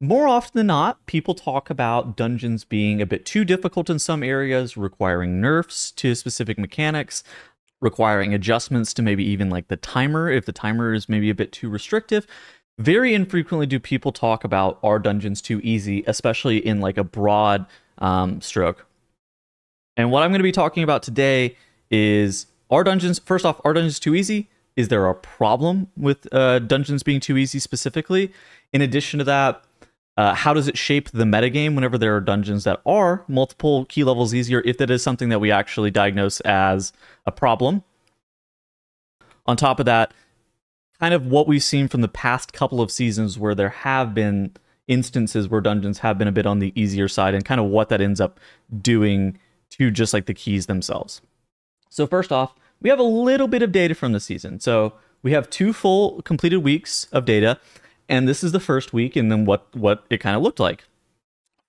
More often than not, people talk about dungeons being a bit too difficult in some areas, requiring nerfs to specific mechanics, requiring adjustments to maybe even like the timer, if the timer is maybe a bit too restrictive. Very infrequently do people talk about are dungeons too easy, especially in like a broad stroke. And what I'm going to be talking about today is, are dungeons, first off, are dungeons too easy? Is there a problem with dungeons being too easy specifically? In addition to that, how does it shape the metagame whenever there are dungeons that are multiple key levels easier, if that is something that we actually diagnose as a problem? On top of that, kind of what we've seen from the past couple of seasons where there have been instances where dungeons have been a bit on the easier side, and kind of what that ends up doing to just like the keys themselves. So first off, we have a little bit of data from the season. So we have 2 full completed weeks of data, and this is the first week, and then what it kind of looked like.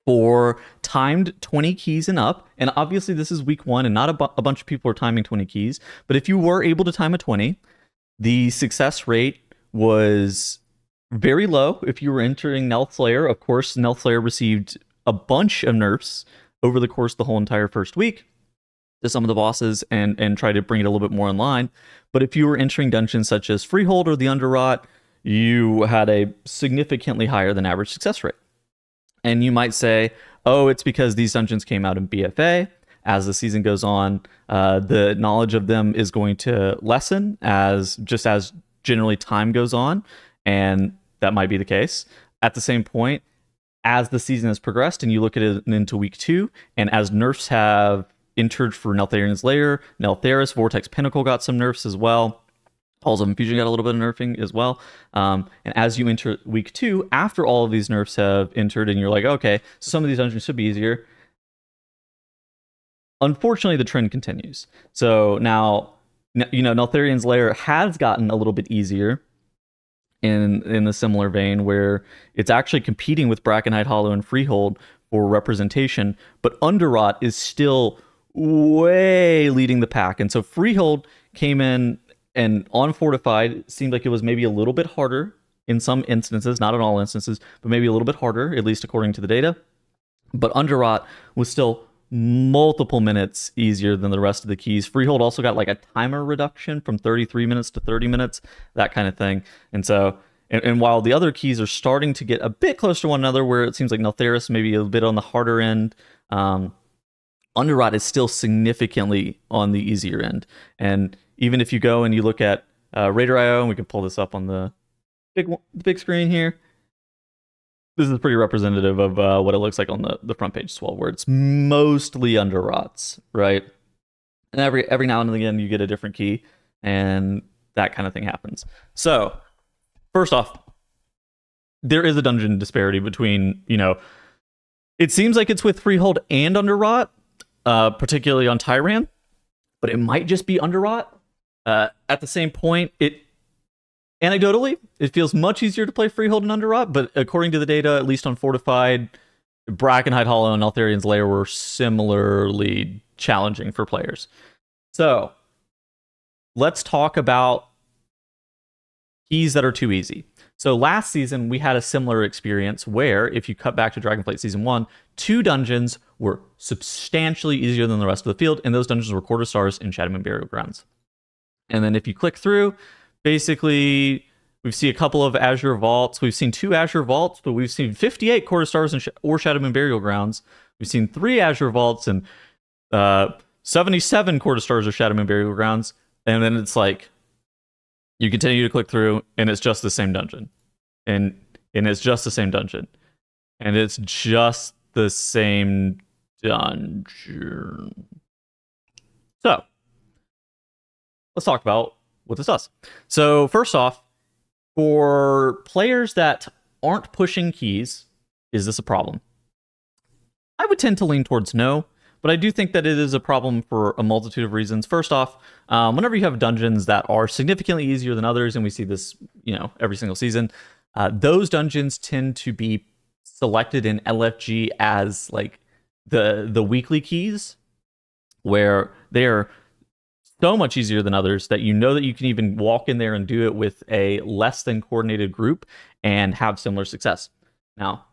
For timed 20 keys and up, and obviously this is week 1, and not a bunch of people are timing 20 keys, but if you were able to time a 20, the success rate was very low. If you were entering Nelthlayer, of course, Nelthlayer received a bunch of nerfs over the course of the whole entire first week to some of the bosses, and try to bring it a little bit more in line. But if you were entering dungeons such as Freehold or the Underrot, you had a significantly higher than average success rate. And you might say, oh, it's because these dungeons came out in BFA. As the season goes on, the knowledge of them is going to lessen as generally time goes on, and that might be the case. At the same point, as the season has progressed and you look at it into week 2, and as nerfs have entered for Neltharian's Lair, Neltharis, Vortex Pinnacle got some nerfs as well. Halls of Infusion got a little bit of nerfing as well. And as you enter week 2, after all of these nerfs have entered, and you're like, okay, so some of these dungeons should be easier. Unfortunately, the trend continues. So now, you know, Neltharian's Lair has gotten a little bit easier in the similar vein, where it's actually competing with Brackenhide Hollow and Freehold for representation, but Underrot is still way leading the pack. And so Freehold came in, and on Fortified, seemed like it was maybe a little bit harder in some instances, not in all instances, but maybe a little bit harder, at least according to the data. But Underrot was still multiple minutes easier than the rest of the keys. Freehold also got like a timer reduction from 33 minutes to 30 minutes, that kind of thing. And so, and while the other keys are starting to get a bit closer to one another, where it seems like Neltharis maybe a bit on the harder end, Underrot is still significantly on the easier end. And even if you go and you look at Raider.io, and we can pull this up on the big screen here, this is pretty representative of what it looks like on the front page as well, where it's mostly Underrots, right? And every now and again you get a different key, and that kind of thing happens. So first off, there is a dungeon disparity between, you know, it seems like it's with Freehold and Underrot, particularly on Tyran, but it might just be Underrot. At the same point, anecdotally, it feels much easier to play Freehold and Underrot, but according to the data, at least on Fortified, Brackenhide Hollow and Neltharian's Lair were similarly challenging for players. So let's talk about keys that are too easy. So last season, we had a similar experience where, if you cut back to Dragonflight Season 1, 2 dungeons were substantially easier than the rest of the field, and those dungeons were Quarter Stars and Shadowmoon Burial Grounds. And then if you click through, basically, we've seen a couple of Azure Vaults. We've seen 2 Azure Vaults, but we've seen 58 Quarter Stars or Shadowmoon Burial Grounds. We've seen 3 Azure Vaults and 77 Quarter Stars or Shadowmoon Burial Grounds. And then it's like, you continue to click through, and it's just the same dungeon. And it's just the same dungeon. And it's just the same dungeon. So, let's talk about what this does. So first off, for players that aren't pushing keys, is this a problem? I would tend to lean towards no, but I do think that it is a problem for a multitude of reasons. First off, whenever you have dungeons that are significantly easier than others, and we see this, you know, every single season, those dungeons tend to be selected in LFG as like the weekly keys, where they're so much easier than others that you know that you can even walk in there and do it with a less than coordinated group and have similar success. Now,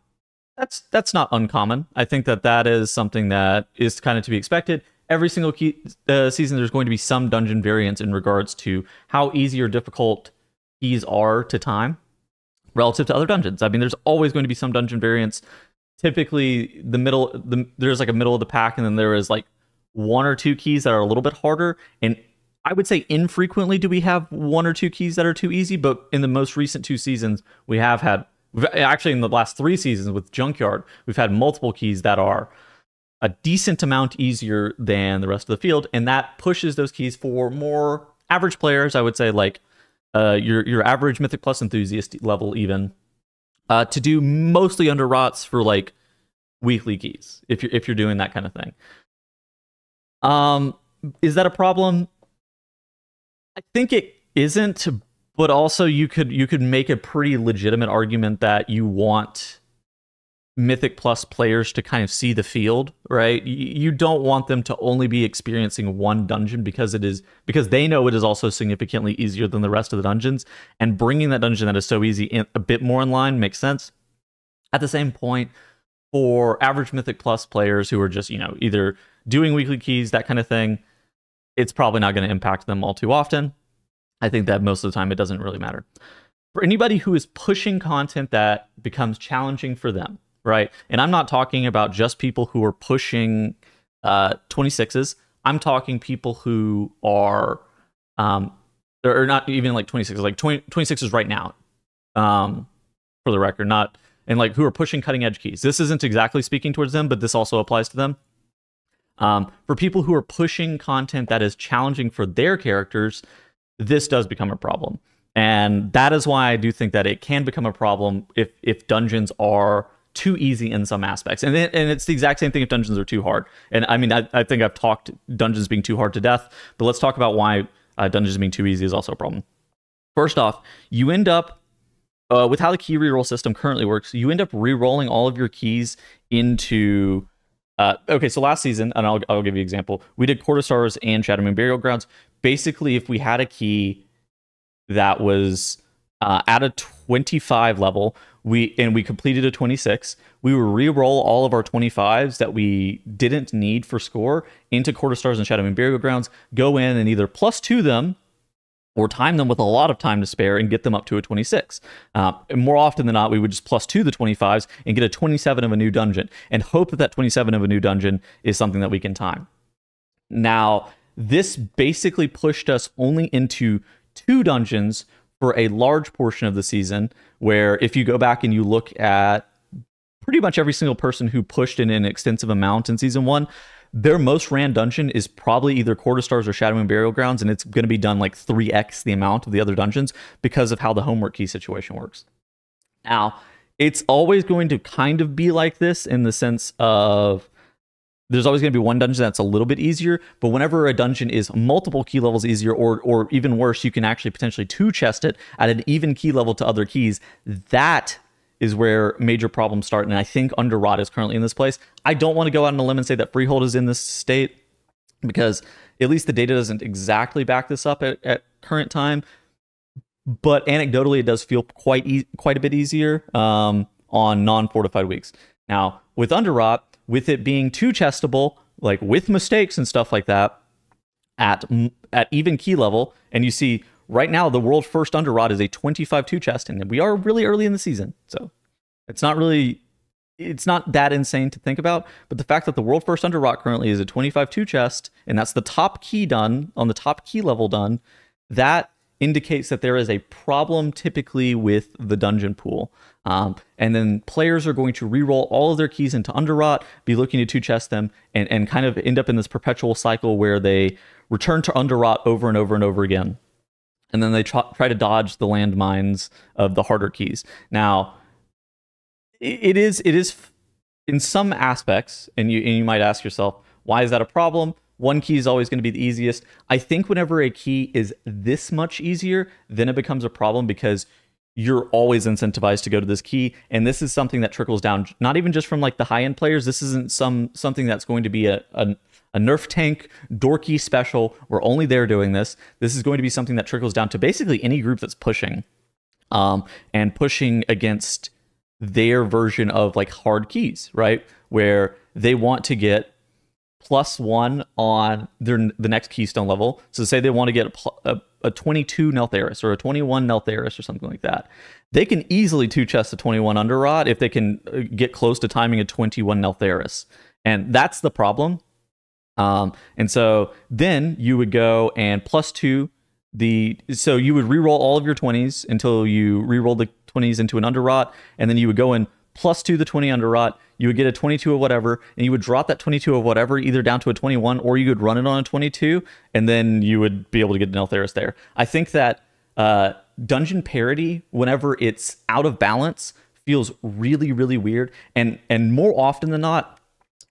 That's not uncommon. I think that that is something that is kind of to be expected. Every single season, there's going to be some dungeon variance in regards to how easy or difficult keys are to time relative to other dungeons. I mean, there's always going to be some dungeon variance. Typically, there's like a middle of the pack, and then there is like one or two keys that are a little bit harder. And I would say infrequently do we have one or two keys that are too easy, but in the most recent 2 seasons, we have had, actually in the last 3 seasons with Junkyard, we've had multiple keys that are a decent amount easier than the rest of the field, and that pushes those keys for more average players, I would say, like your average Mythic Plus enthusiast level even, to do mostly under rots for like weekly keys, if you're doing that kind of thing. Is that a problem? I think it isn't, but also you could make a pretty legitimate argument that you want Mythic Plus players to kind of see the field, right? You don't want them to only be experiencing one dungeon because they know it is also significantly easier than the rest of the dungeons, and bringing that dungeon that is so easy in, a bit more in line makes sense. At the same point, for average Mythic Plus players who are just, either doing weekly keys, that kind of thing, it's probably not going to impact them all too often. I think that most of the time it doesn't really matter. For anybody who is pushing content that becomes challenging for them, right? And I'm not talking about just people who are pushing 26s. I'm talking people who are, or not even like 26s, like 26s right now, for the record, not, and like who are pushing cutting edge keys. This isn't exactly speaking towards them, but this also applies to them. For people who are pushing content that is challenging for their characters, this does become a problem. And that is why I do think that it can become a problem if dungeons are too easy in some aspects. And it's the exact same thing if dungeons are too hard. And I mean, I think I've talked dungeons being too hard to death, but let's talk about why dungeons being too easy is also a problem. First off, you end up, with how the key reroll system currently works, you end up rerolling all of your keys into... okay, so last season, and I'll give you an example, we did Court of Stars and Shadowmoon Burial Grounds. Basically, if we had a key that was at a 25 level, we completed a 26, we would re-roll all of our 25s that we didn't need for score into Court of Stars and Shadowmoon Burial Grounds, go in and either +2 them or time them with a lot of time to spare and get them up to a 26. And more often than not, we would just +2 the 25s and get a 27 of a new dungeon and hope that that 27 of a new dungeon is something that we can time. Now, this basically pushed us only into 2 dungeons for a large portion of the season, where if you go back and you look at pretty much every single person who pushed in an extensive amount in Season 1, their most ran dungeon is probably either Court of Stars or Shadowmoon Burial Grounds, and it's going to be done like 3x the amount of the other dungeons because of how the homework key situation works. Now, it's always going to kind of be like this in the sense of there's always going to be one dungeon that's a little bit easier, but whenever a dungeon is multiple key levels easier, or even worse, you can actually potentially 2-chest it at an even key level to other keys, that is where major problems start, and I think Underrot is currently in this place. I don't want to go out on a limb and say that Freehold is in this state, because at least the data doesn't exactly back this up at current time, but anecdotally it does feel quite a bit easier on non-fortified weeks. Now, with Underrot, with it being 2-chestable, like with mistakes and stuff like that, at even key level, and you see right now the world first Underrot is a 25 2-chest, and we are really early in the season, so it's not that insane to think about. But the fact that the world first Underrot currently is a 25 2-chest, and that's the top key done, on the top key level done, that indicates that there is a problem typically with the dungeon pool. And then players are going to re-roll all of their keys into Underrot, be looking to 2-chest them, and kind of end up in this perpetual cycle where they return to Underrot over and over and over again. And then they try to dodge the landmines of the harder keys. Now, it is in some aspects, and you might ask yourself, why is that a problem? One key is always going to be the easiest. I think whenever a key is this much easier, then it becomes a problem because you're always incentivized to go to this key. And this is something that trickles down, not even just from like the high-end players. This isn't something that's going to be a nerf tank dorky special where only they're doing this. This is going to be something that trickles down to basically any group that's pushing, and pushing against their version of like hard keys, right? Where they want to get +1 on the next keystone level. So say they want to get a 22 Neltharis or a 21 Neltharis or something like that. They can easily two chest a 21 Underrot if they can get close to timing a 21 Neltharis. And that's the problem. And so then you would go and +2 so you would reroll all of your 20s until you reroll the 20s into an Underrot, and then you would go and +2 the 20 Underrot. You would get a 22 of whatever, and you would drop that 22 of whatever either down to a 21, or you could run it on a 22, and then you would be able to get an Neltharis there. I think that dungeon parity, whenever it's out of balance, feels really, really weird. And more often than not,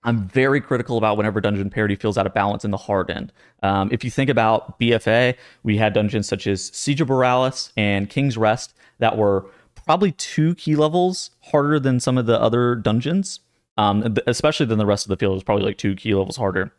I'm very critical about whenever dungeon parity feels out of balance in the hard end. If you think about BFA, we had dungeons such as Siege of Borealis and King's Rest that were probably 2 key levels harder than some of the other dungeons, especially than the rest of the field. It was probably like 2 key levels harder.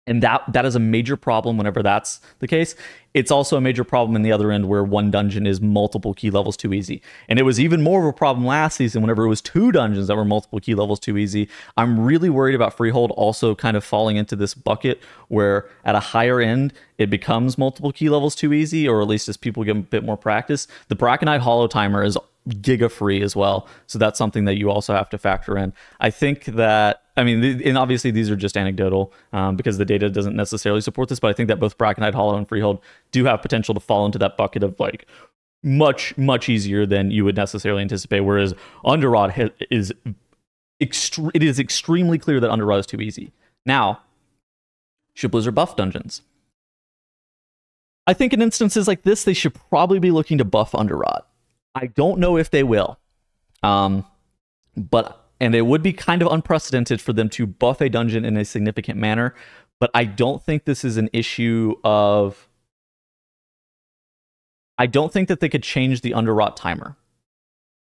And that is a major problem whenever that's the case. It's also a major problem in the other end where one dungeon is multiple key levels too easy. And it was even more of a problem last season whenever it was 2 dungeons that were multiple key levels too easy. I'm really worried about Freehold also kind of falling into this bucket where at a higher end, it becomes multiple key levels too easy, or at least as people get a bit more practice. The Braconite Hollow timer is giga free as well. So that's something that you also have to factor in. I think that, I mean, and obviously these are just anecdotal because the data doesn't necessarily support this, but I think that both Braconite Hollow and Freehold do have potential to fall into that bucket of like much, much easier than you would necessarily anticipate. Whereas Underrot is extremely clear that Underrot is too easy. Now, should Blizzard buff dungeons? I think in instances like this, they should probably be looking to buff Underrot. I don't know if they will, and it would be kind of unprecedented for them to buff a dungeon in a significant manner, but I don't think this is an issue of... I don't think that they could change the Underrot timer,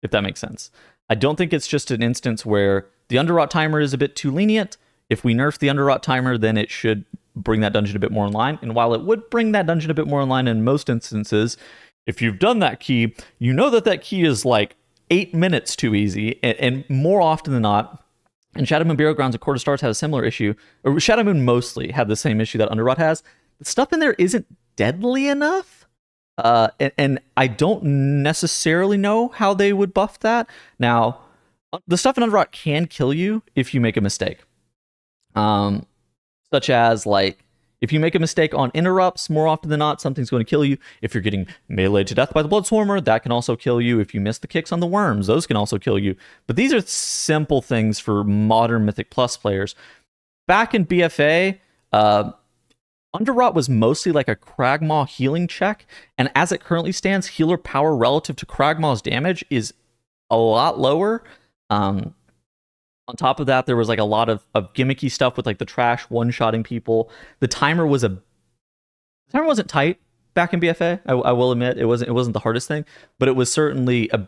if that makes sense. I don't think it's just an instance where the Underrot timer is a bit too lenient. If we nerf the Underrot timer, then it should bring that dungeon a bit more in line, and while it would bring that dungeon a bit more in line in most instances, if you've done that key, you know that key is like 8 minutes too easy, and more often than not, and Shadow Moon Burial Grounds and Court of Stars have a similar issue, or Shadow Moon mostly have the same issue that Underrot has. The stuff in there isn't deadly enough, and I don't necessarily know how they would buff that. Now, the stuff in Underrot can kill you if you make a mistake, such as like, if you make a mistake on interrupts, more often than not, something's going to kill you. If you're getting meleeed to death by the Bloodswarmer, that can also kill you. If you miss the kicks on the worms, those can also kill you. But these are simple things for modern Mythic Plus players. Back in BFA, Underrot was mostly like a Kragmaw healing check, and as it currently stands, healer power relative to Kragmaw's damage is a lot lower. On top of that, there was like a lot of gimmicky stuff with like the trash one-shotting people. The timer wasn't tight back in BFA. I will admit it wasn't the hardest thing, but it was certainly a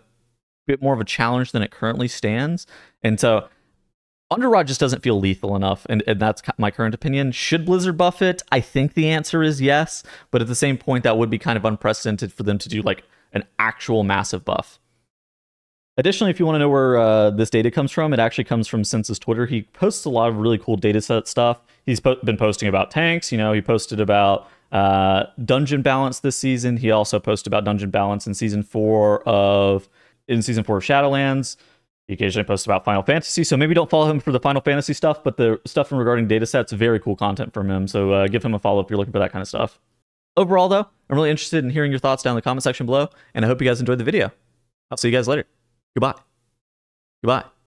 bit more of a challenge than it currently stands. And so Underrot just doesn't feel lethal enough, and that's my current opinion. Should Blizzard buff it? I think the answer is yes, but at the same point, that would be kind of unprecedented for them to do like an actual massive buff. Additionally, if you want to know where this data comes from, it actually comes from Sense's Twitter. He posts a lot of really cool data set stuff. He's been posting about tanks. You know, he posted about dungeon balance this season. He also posted about dungeon balance in season 4 of Shadowlands. He occasionally posts about Final Fantasy. So maybe don't follow him for the Final Fantasy stuff, but the stuff regarding data sets, very cool content from him. So give him a follow if you're looking for that kind of stuff. Overall, though, I'm really interested in hearing your thoughts down in the comment section below, and I hope you guys enjoyed the video. I'll see you guys later. Goodbye. Goodbye.